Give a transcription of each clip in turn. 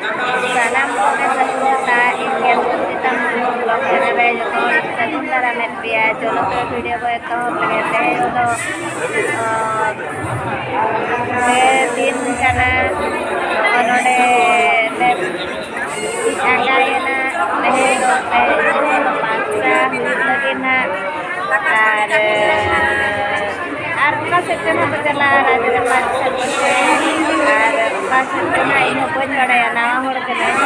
Salam kote satuta India kita vlog करे जो सकुंदरा में पिया चलो तो वीडियो को तो लगे थे तो दिन करना उन्होंने आगे ना नहीं तो पांचा लगे ना और का सेक्टर में चला राजा के पांच और पांच सेक्टर में इन ऊपर चढ़ा या ना हो रहा है तो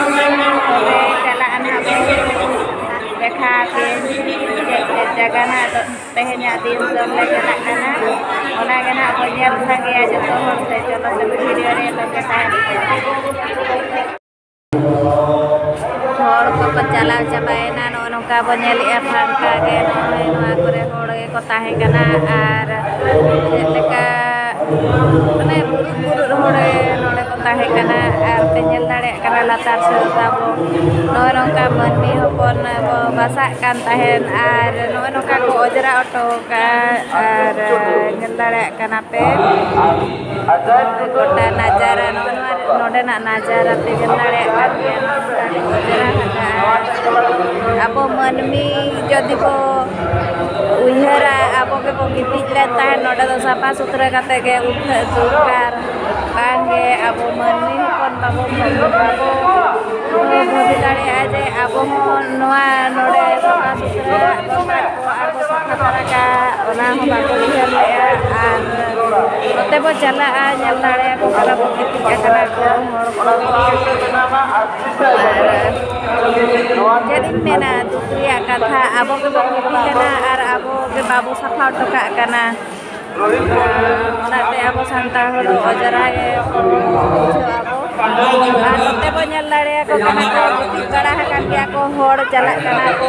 चला अन्ना देखा के जगह ना तो पहले दिन सब ले चला ना ओना के ना बजार भागे आ जो तो से चलो तो वीडियो रे लोग के साथ hor ko pacala cabaena no nongka bonyeli afangka ge no akore hor ge ko tahen kana ar leka mane buru hor node ko tahen kana ar tenyel dare kana latar serta bo no nongka manmi hopon bo basak kan tahen ar no nongka ko ojra auto ka ar nyel dare kana pe gota najara no node na najara te nyel dare kan abo manmi jodi bo uihara abo ke bo gipit le tahen noda do sapa sutra kate ge ukar bangge abo manmi hopon babo bodi dare aje abo noa node sapa sutra abo sapa taraka ona ho babo uihar le an ote bo jala a nyal dare ko kala bo gipit kana ko jadi mena tuya kata abo ke babu kana ar abo ke babu safa toka kana nate abo santar hodo ojara ge abo ar te bonyal lare ko kana ko gara hakan dia ko hor jalak kana ko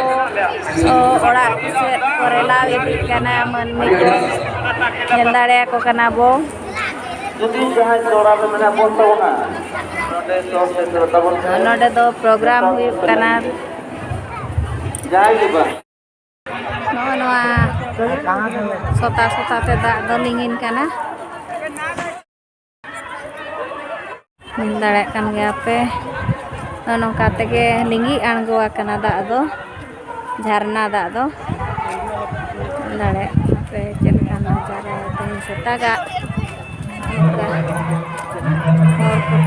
ora se korela ibi kana man mi ko nyal lare ko kana bo jadi jahan ora mena foto na node do program huyuk kana jai ba no sota te da dolingin kana nindare kan ge ape nongka tege lingi anggo kana da do jharna da do nindare ape chel kana jara te setaga और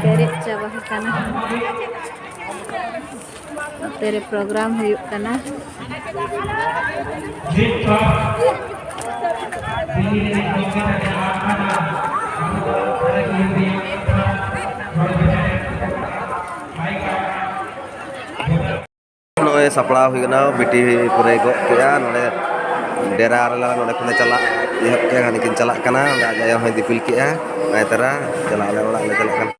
पेरे चाबा kana तेरे programme हुयुक kana नोए सपड़ा हुईना बिटी पुरे गो केया नोने डेरा रला नोने खने चला इहक के गानी किन चला kana आजा होय दिपिल केया ay tara चला ले ओड़ा ले चला kana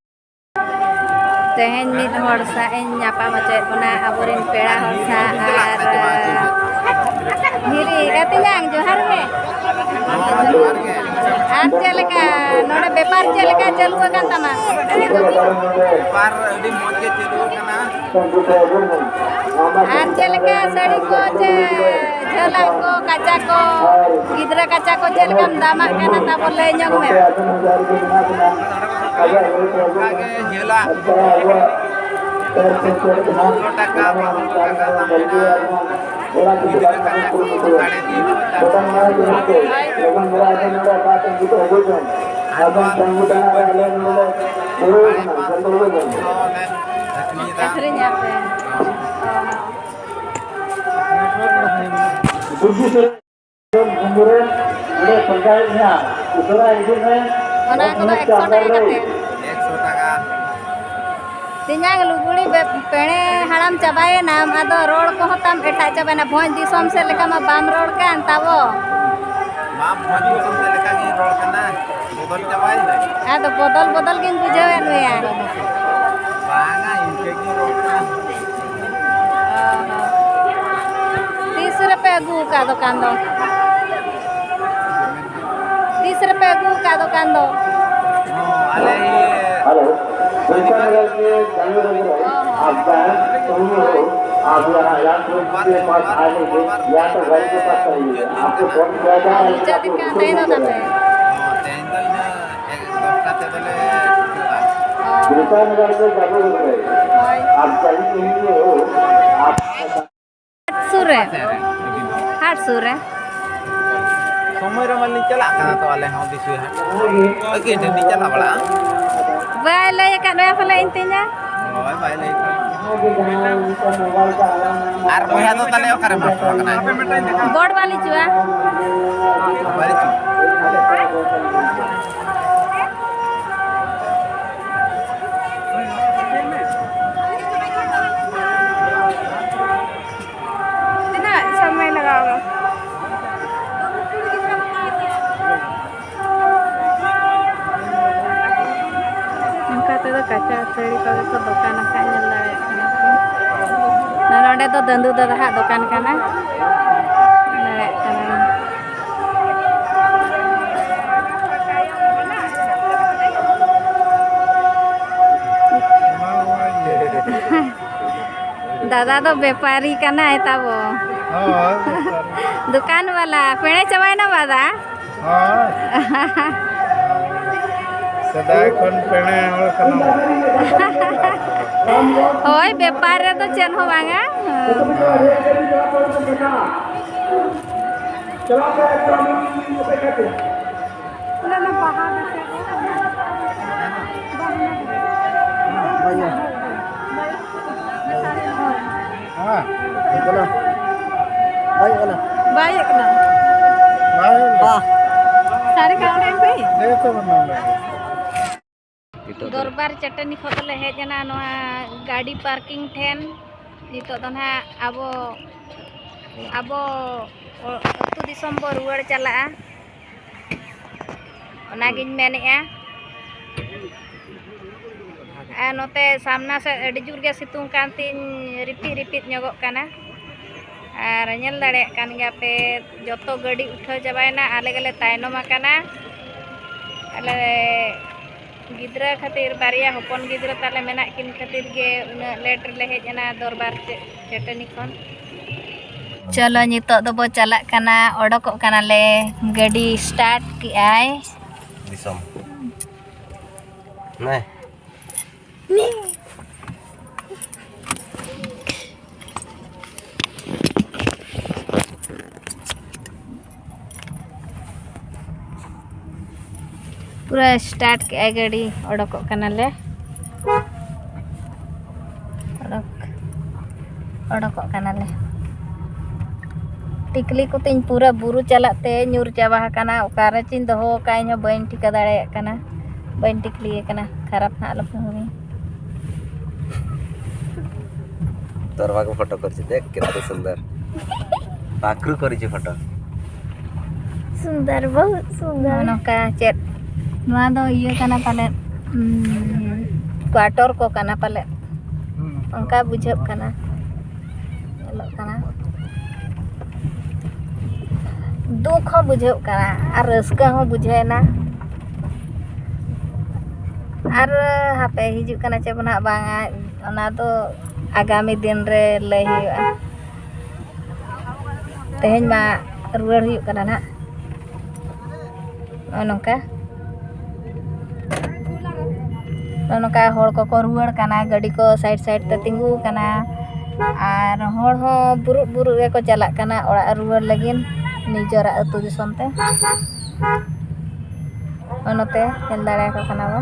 tehen mid hor sa en nyapa macet bona aborin pera hor sa ar hiri katinyang johar ge ar cheleka node bepar cheleka chalu akan tama par adi moj ge chalu kana ar cheleka sari ko jhala ko kaca ko gidra kaca ko chelekam damak kana ta bolle nyong me age nyela taka akhirnya apa mana kono 100 taka kate 100 taka tinyang luguri pene haram cabaye nam ado rod ko hotam eta cabana bhoj disom se leka ma bam rod kan tabo ma bhoj disom se leka gi rod kana bodol cabai na ado bodol gin bujawe nu ya banga inke gi rod kana 30 rupiah gu ka dukan do 30 rupiah gu ka dukan do ale hello नगर के आपका आप यहाँ यात्रा के पास आने के या तो घर के पास आइए आपको फोन किया जाए jadi ka tayo na pe tendal na ek dokta te bele नगर के जागो Sure. Hard sure. समय रे मालिक चला कना तो वाले हम दिसु है ओके डनी चला बड़ा Baik lah ya kak doa pala intinya. ओए भाई ले आर बया तो तले ओकरे मास्टर कना Board wali cua. बारी Tina sampai लगाओ. Kata tu kaca seri kalau tu dokan akan nyelai. Nah, ada tu tentu tu dah dokan kana. Nyelai kana. दादा तो व्यापारी kana eta bo. दुकान वाला पेड़े चबाई ना बादा. सदाय कोन पेणे और कना Hoy व्यापार रे तो चेन हो बांगा. ना बाहर हां बोला भाई बोला Baik na. हां Sari kawan pe. ले तो बना दरबार चटनी खतले हेजना नोआ गाड़ी पार्किंग ठेन नितो तो ना आबो अतु दिसम बो रुवाड़ चला ओनागिन मेनेआ आ नोते सामना से अडी जुर गे सितुंग कांतिन रिपीट ᱧᱚᱜᱚᱜ kana आर ñel दाड़े कान गया पे जतो गाड़ी उठा जाबायना आले गले तायनम आकाना आले गिद्रा खातिर बारिया हपन गिद्रा ताले मेना किन खातिर गे उना लेट ले हेजना दरबार चटनी खन चलो नितो दो बो चला काना ओडको काना ले गाड़ी स्टार्ट की आय दिसम नहीं पूरा स्टार्ट के आय गाड़ी ओडको काना ले ओडको काना ले टिकली को तीन पूरा बुरु चलाते ᱧᱩᱨ चाबा काना ओकारे चिन दहो काई हो बइन टिका दाड़े काना बइन टिकली काना खराब ना आलो होनी दरवा को फोटो कर देख कितना सुंदर पाखरू करी फोटो सुंदर बहुत सुंदर नोका चेट नोआ दो इयो काना पाले क्वार्टर को काना पाले उनका बुझब काना चलो काना दुख हो बुझब काना और रस्का हो बुझेना और हापे हिजु काना चे बना बांगा ओना तो आगामी दिन रे लय हुआ तेहेन मा रुवाड़ हुई काना ना नोका नोका होड़ को रुवाड़ काना गाड़ी को साइड ते तिंगु काना और होड़ हो बुरु रे को चला काना ओड़ा रुवाड़ लगिन निजरा अतु दिसम ते ओनते हेल दाड़े को काना बो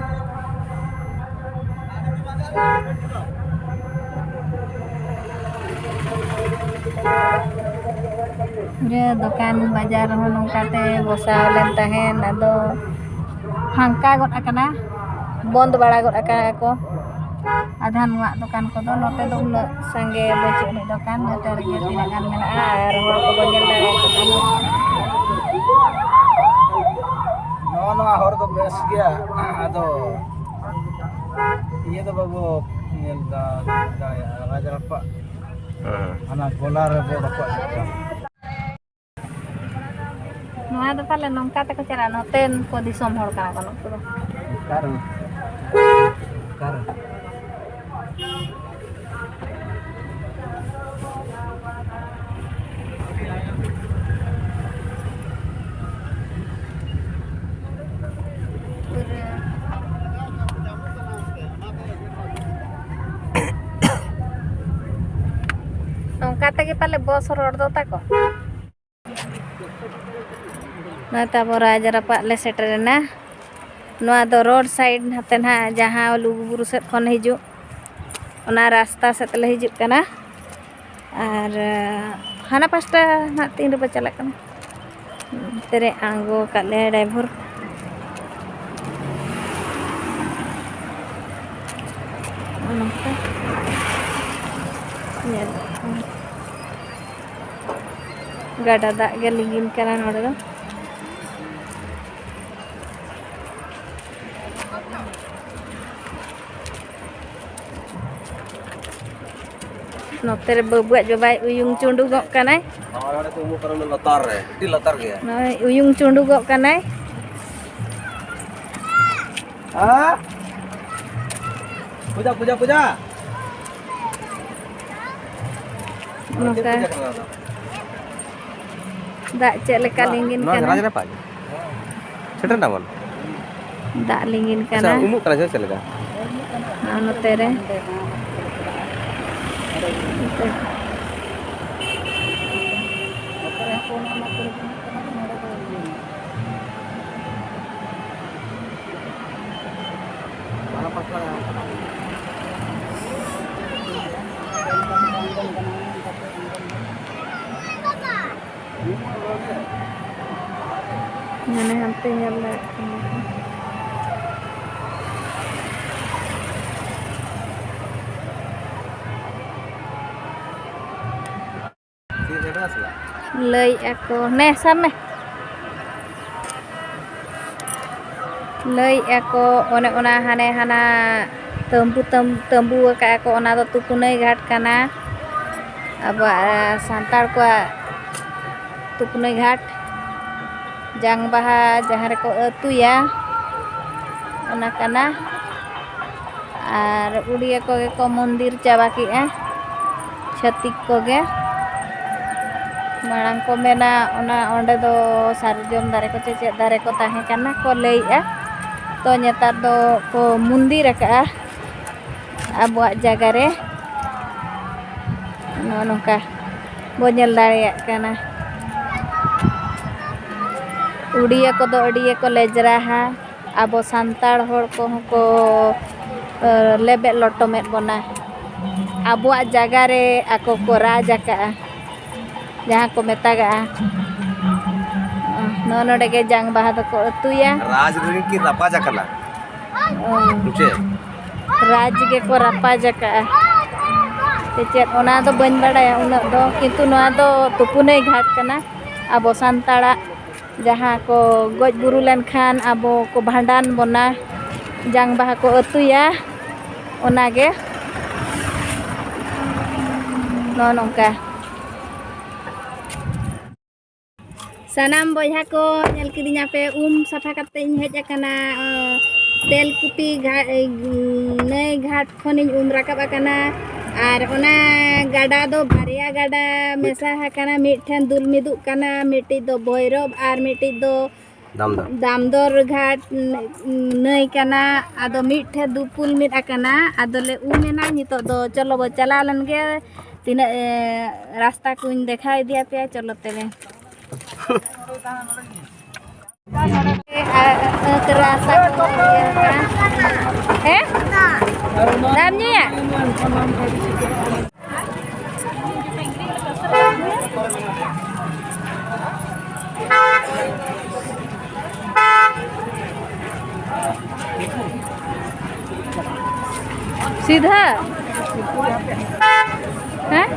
रे दुकान बाजार हो नोकाते बसाव लेन तहेन आदो फांका गद आकना बंद बाड़ा गद आका को आधा नुआ दुकान को दो नोते दो उना संगे बचु नि दुकान नोते रे तिना गान मेना आर होड़ को बजल दाड़े को नो हर तो बेस गया आदो ये तो बाबू नेल दा दाया बाजार पा ana bola re bodo ko नोआ दो पाले नोंका ते को चला नोतेन को दिसम होड़ का कोन पुरो karu nongka tege pale bos road do tako na tabo Raja Rapak le seterena noa do road side haten ha jaha Luguburu set kon hiju ona rasta set le hiju kana ar hana pasta na 3 rupiah chalak kana tere anggo kale driver nongka ya gada dak ge lingin kana node do noter buat coba uyung cundu gok kanai Orang itu umur karena latar ya, di latar ya. nah uyung cundu gok kanai Ah? Puja. nongka dak cek leka lingin kana Raja apa? Setan namun. dak lingin Sa kana umur kerja seleka. anu tere Mana hampir nyala. Lei aku neh sameh lei aku ona hane hana tembu ka aku ona do tukunai ghat kana aba santar ko tukunai ghat jang baha jahar ko atu ya ona kana ar udia ko mondir chabaki chatik ko ge marang ko mena ona onde do sarjom dare ko cecek dare ko tahe kana ko lei to nyetar do ko mundir ka abuak jaga re nongka bonyel dare kana udia ko do udia ko lejraha abo santar hor ko lebe lotomet bona abuak jaga re ako ko raja ka जहाँ को मेतागा नोनोडे के जंग बाहा तो को तू या राज की रपा जकला मुझे राज के को रपा जका ते चेत ओना दो बन बड़ाया उना दो किंतु नोआ दो तुपुनै घाट कना आबो सांताड़ा जहाँ को गज बुरु लेन खान आबो को भांडान बना जंग बाहा को अतुया ओना गे नोनोंका sanam boyha ko nyel kidinya pe safa kate hej akana tel kupi nei ghat khonin rakab akana ar ona gada do bariya gada mesa hakana mithen dul miduk kana miti do boyrob ar miti do damdor ghat nei kana ado mithe dupul mit akana adole mena nito do cholo bo chalalan ge tina rasta kuñ dekhai dia pe cholo tele terasa dalamnya ya सीधा हैं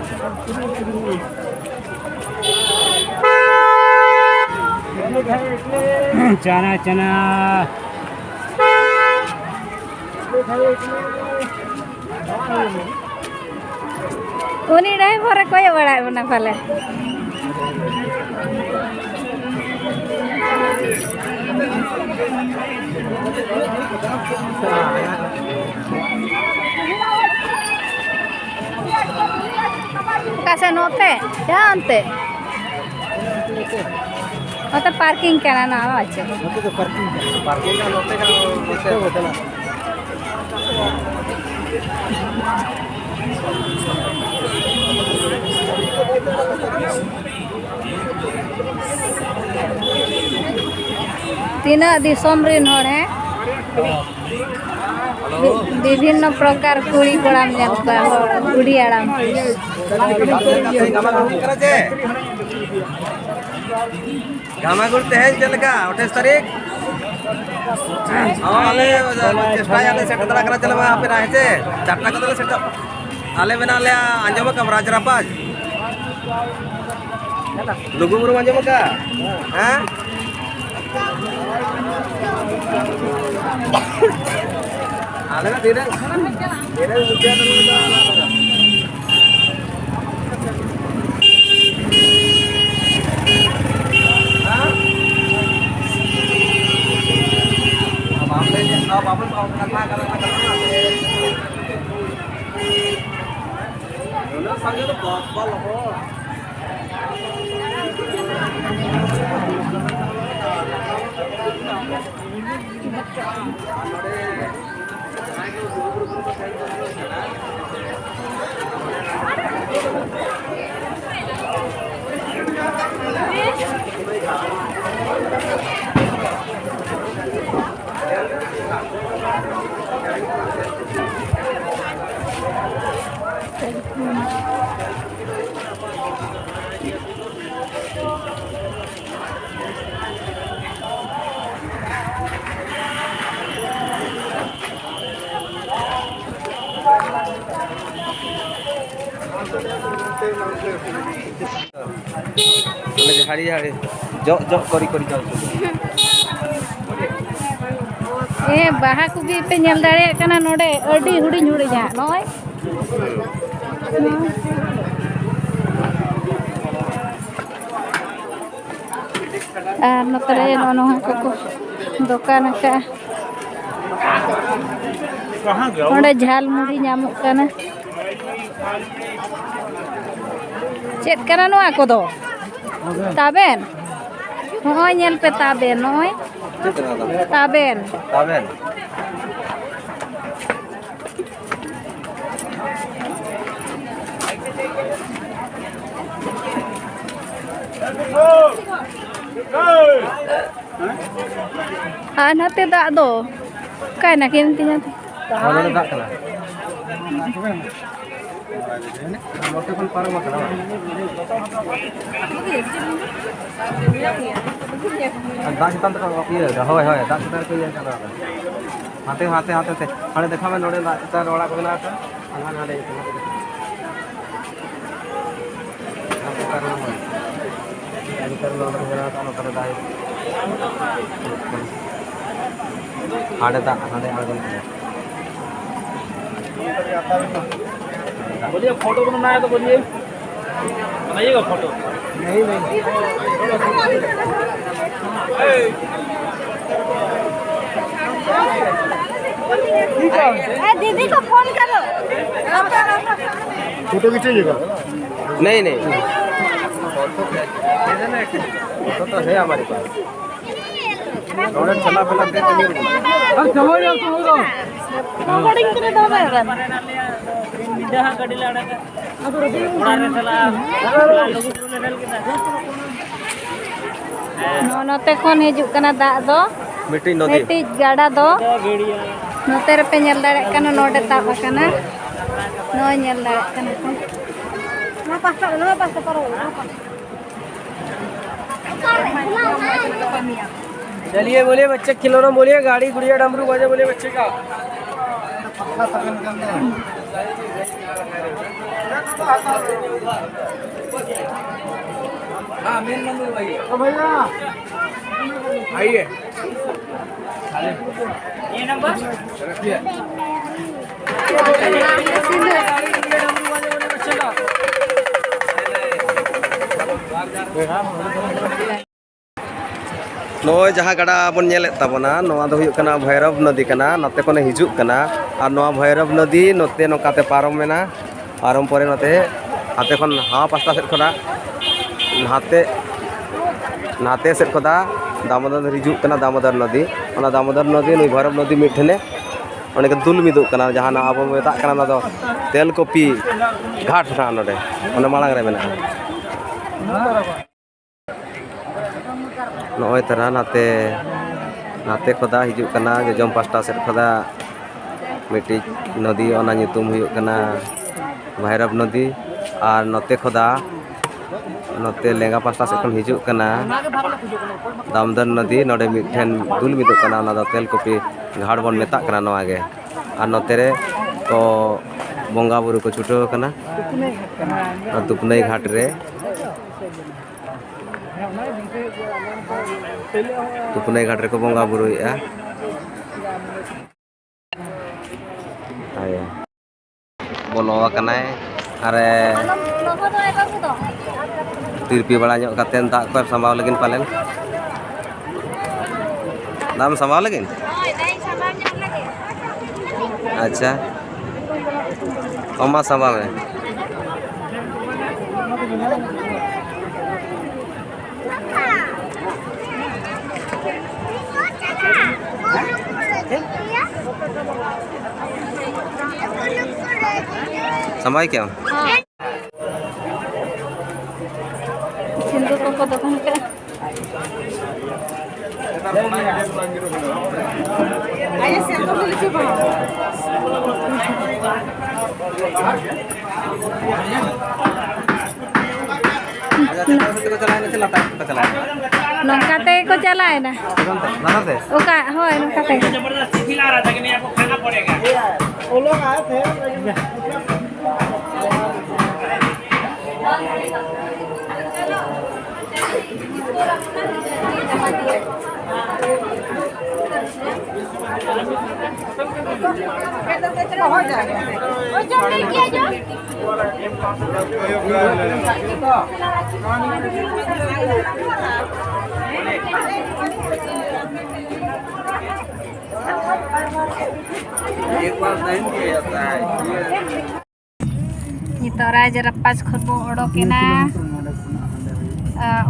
चना उनी driver कोई बड़ा बना फले कैसे नोते क्या अंते मतलब पार्किंग करना ना अच्छा तो पार्किंग का लोटे का कैसे होता है तीना दिसम रिन हर है विभिन्न प्रकार कुड़ी कोड़ाम कुड़ी आड़ाम गामागुड़ तेज चलका 28 तारीख आले चेष्टा याले सेट दरा करा चलवा पे राहते चारटा कदले सेट आले बना ले अंजम का राजरापाज लुगु मुरु अंजम का हां आले ना धीरे धीरे मुझे हाड़ी हाड़ी जो जो करी करी जाओ ए बाहा को भी पे नेल दाड़े कना नोडे अडी हुडी हुडी जा नय आर नतरे नो को दुकान का नोडे झाल मुड़ी नामो कना चेत कना नोआ को दो ताबेन होय नेल पे ताबेन होय ताबेन ताबेन नते दा दो काय ना किन तिnya mana dak kena motor pun parang makna dak hitam tak iya dah hoy hoy dak setar ko iya kana hate hate hate te hale dekha me node dak setar ola ko na ta angan ade itu ada tak ada बोलिए photo बनाना है तो बोलिए बनाइएगा photo नहीं दीदी को phone करो photo खींचिएगा नहीं नहीं फोटो तो है हमारे पास नोड़े चला पहला दे तो नहीं चलो यार तुम हो रिकॉर्डिंग करे दो बेरन जहां गाड़ी लाड़ा का उड़ा रे चला लोगो ले रेल के नोते कोन हिजुक कना दा दो मिट्टी नदी मिट्टी गाड़ा दो नोते रे पे नेल दाड़े कना नोडे ताब कना नो नेल दाड़े कना ना पास्ता परो चलिए बोलिए बच्चे खिलौना बोलिए गाड़ी गुड़िया डमरू बाजा बोलिए बच्चे का हाँ मेन नंबर भैया आइए ये नंबर नोय जहाँ गड़ा बन नेले ताबना नोआ दो हुयुक कना भैरव नदी कना नते कोने हिजुक कना और नोआ भैरव नदी नोते नोकाते पारम मेना पारम परे नोते हाते खन हाँ पास्ता सेट खना नाते सेट खदा दामोदर हिजुक कना दामोदर नदी ओना दामोदर नदी नुई भैरव नदी मिठने ओने के दुल मिदुक कना जहाँ ना अब मेता कना ना दो तेलकोपी घाट ना नोडे ओने मालांग रे मेना नॉय तरह नाते नाते खोदा हिजुक कना जजम पास्टा सेट खोदा मिट्टी नदी ओना nyutum हुयुक कना भैरव नदी और नते खोदा नते लेंगा पास्टा सेट खन हिजुक कना दामोदर नदी नोडे मिठेन दुल मिदुक कना ओना दो तेलकुपी घाट बन मेताक कना नोआ गे और नते रे तो बोंगा बुरु को छुटो कना तुपनई घाट रे तुपनई घाट रे को बोंगा बुरुया आया बोलो कनाय अरे तिरपी बड़ा ᱧᱚᱜ katen dak ko sambal lagin palen दाम sambal lagin अच्छा ओमा sambal में sampai क्या सिंदूर को दुकान के आया सिंदूर लीजिए नौकाते को चलाए ना ओका होय नौकाते जबरदस्ती खिला रहा था कि नहीं आपको खाना पड़ेगा। वो लोग आए थे एक बार नहीं किया जाता है नितो राज रपाज खबो ओडोकेना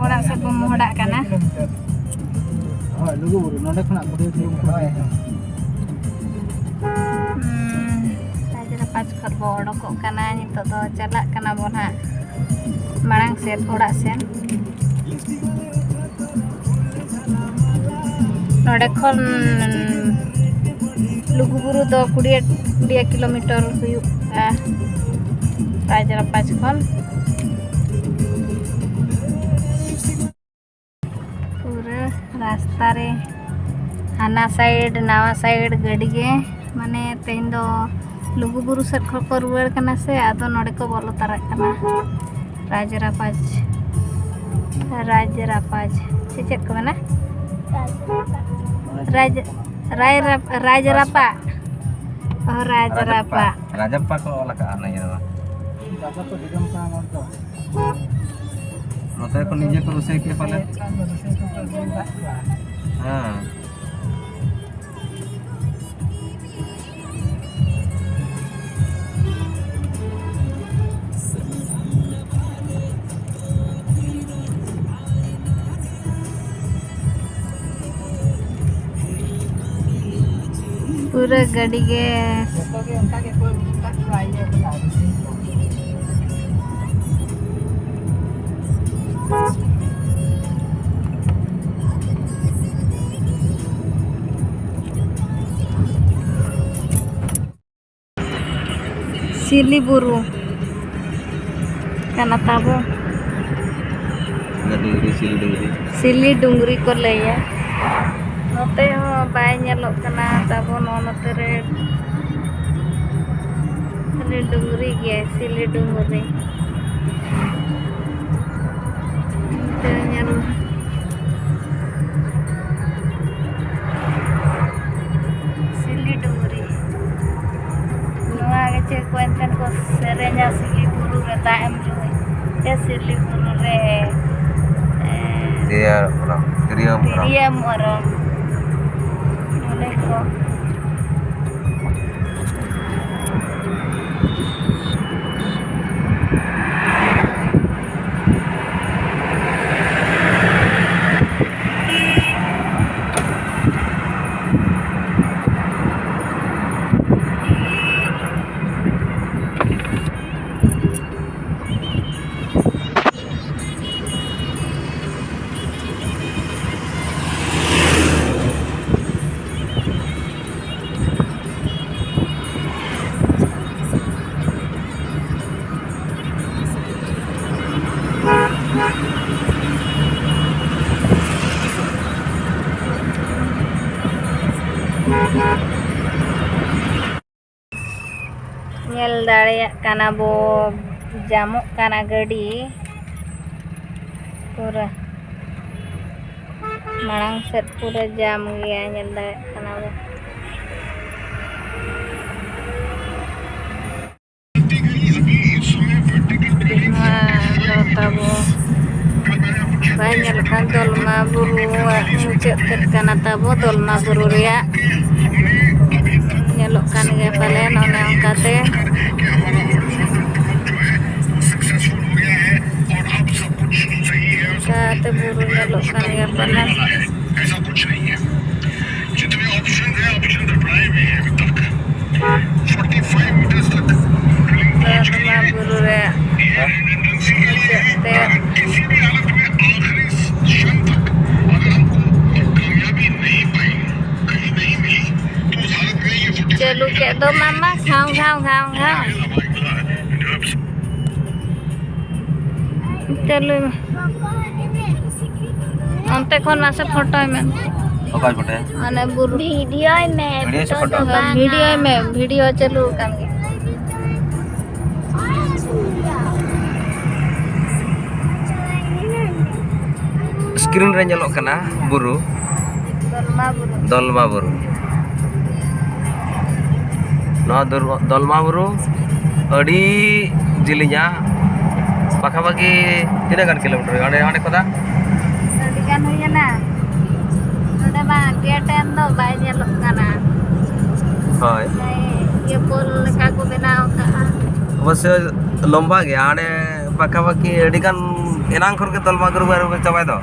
orang sebelum modak kana lugu buru node khona ko raja rapas khorbo odokok kana nito do chalak kana bon ha marang sen odak sen node khon lugu buru do 20 kilometer huyuk raja rapas khon रास्ता रे हाना side नावा side गाड़ी के माने तेन दो Luguburu set को रुआर कना से आदो नोडे को बोलो तारा कना राजरापाज से चेक को ना राजरापा और राजरापा राजप्पा को लगा नहीं है राजा को दिगम का मत नोते को निजे को रुसे के पाले हां पूरा गाड़ी के Sili buru karena tabu sili dungri ko leya note ho bay nyelok kana tabu no note re dungri ge sili dungri nyel sili dungri cek kuenten ko serenya sili buru re taem juga ya sili buru re dia orang Diriam orang boleh kok nyel dareyak kana bo jamuk kana gadi pura marang set pura jam gaya nyel dareyak kana bo tabo banyak kan dolma buru muncul kana tabo dolma buru ria nyelokkan ya palen one angkate kate buru nyelokkan ya palen ऐसा कुछ नहीं है जितने option है option तो drive है अभी तक 45 मीटर्स तक dolma buru ria किसी भी हालत में आखिरी क्षण तक अगर हमको कामयाबी नहीं पाई कहीं नहीं मिली तो उस हालत में ये 45 चलू के दो मामा खाओ खाओ खाओ खाओ चलू अंते कौन मासे फोटो में ओकाय फोटे अने बुरु वीडियो से फोटो में वीडियो चलू कान के स्क्रीन रे nyelok kana buru dolma buru no dolma buru adi jilinya pakha-pakhi tina gan kilometer ane kota kan huyana ode ba geten do bay nyelok kana hoy ye pol leka ko benao ka অবশ্য লম্বা গে আনে পাখাপাখি ᱟᱹᱰᱤ ᱜᱟᱱ ᱮᱱᱟᱝ ᱠᱷᱚᱱ ᱜᱮ ᱫᱚᱞᱢᱟ ᱜᱩᱨᱩ ᱵᱟᱨᱩ ᱪᱟᱵᱟᱭ ᱫᱚ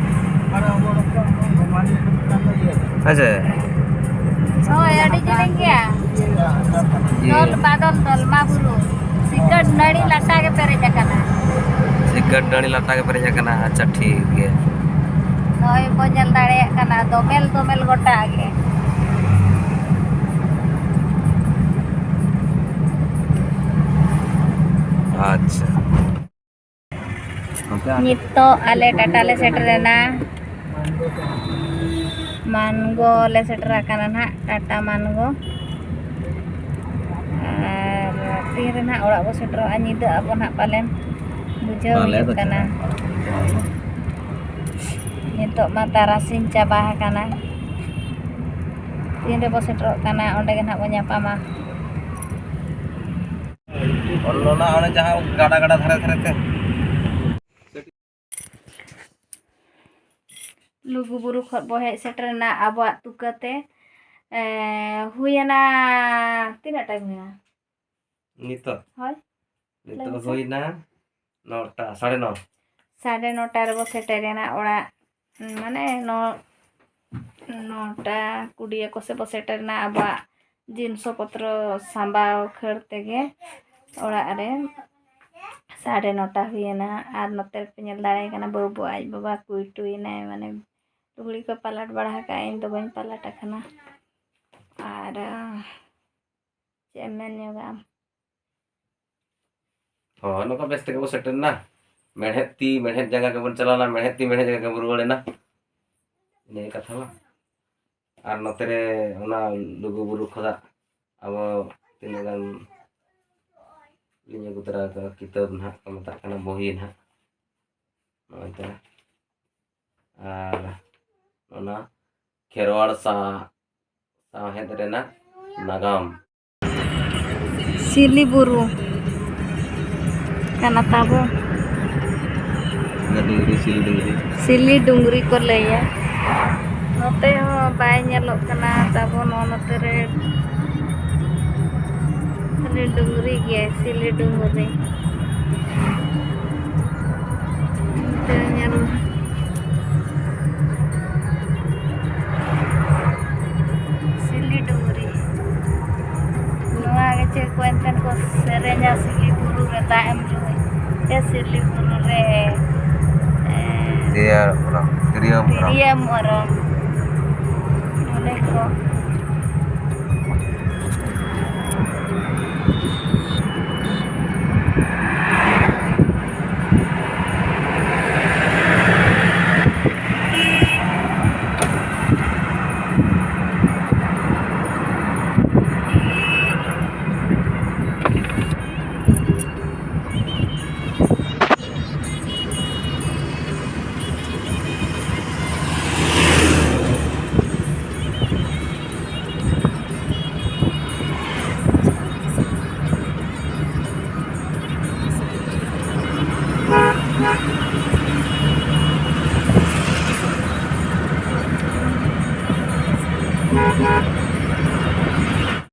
ᱟᱪᱪᱷᱟ oh adi jiling ya dol badol dolma buru sikad nadi lata ke perej kana सिकट डणी लता के पेरेज kana अच्छा ठीक है noy bo nyel dareyak kana domel gota ge अच्छा nito ale tata le seterena mango le seterakanan ha tata mango tirena ora bo setero anyida abon ha palen bujau kana nito mata rasin cabah kana tinde bo setero kana onde gen ha bo nyapa mah অন্যনা অনেক যাহা গাড়া গাড়া ধারে ধারেতে Luguburu khot bo hej seterna abuak tukate huyana tina time huyana নিতো hoy নিতো হইনা 9টা 9:30 9:30 रे bo seterena ora mane 9:20 ko se bo seterna abuak jinso potro sambao khar tege ora are 9:30 huyana ar noter penyel dare kana bobo aj baba kuitui na mane lugli ko palat badha ka in do bain palat kana ar cemen yoga oh no ka beste ke bo setter na मेहनती मेहनत जगह के बन चलाना मेहनती मेहनत जगह के बुरु ना ini kata lah ar notere ona lugu buru khoda abo tinagan linya gutara ka kitab nah kamata kana bohi nah noite ar ona kherwad sa hedre na nagam sili buru kana tabo sili dungri ko leya note ho bay nyelok kana tabo no note re dungri ge sili dungri nyelu sili dungri noa ge che kuenten ko serenya sili buru re ta em joi ya sili buru re dia orang Tiriam orang oleh ko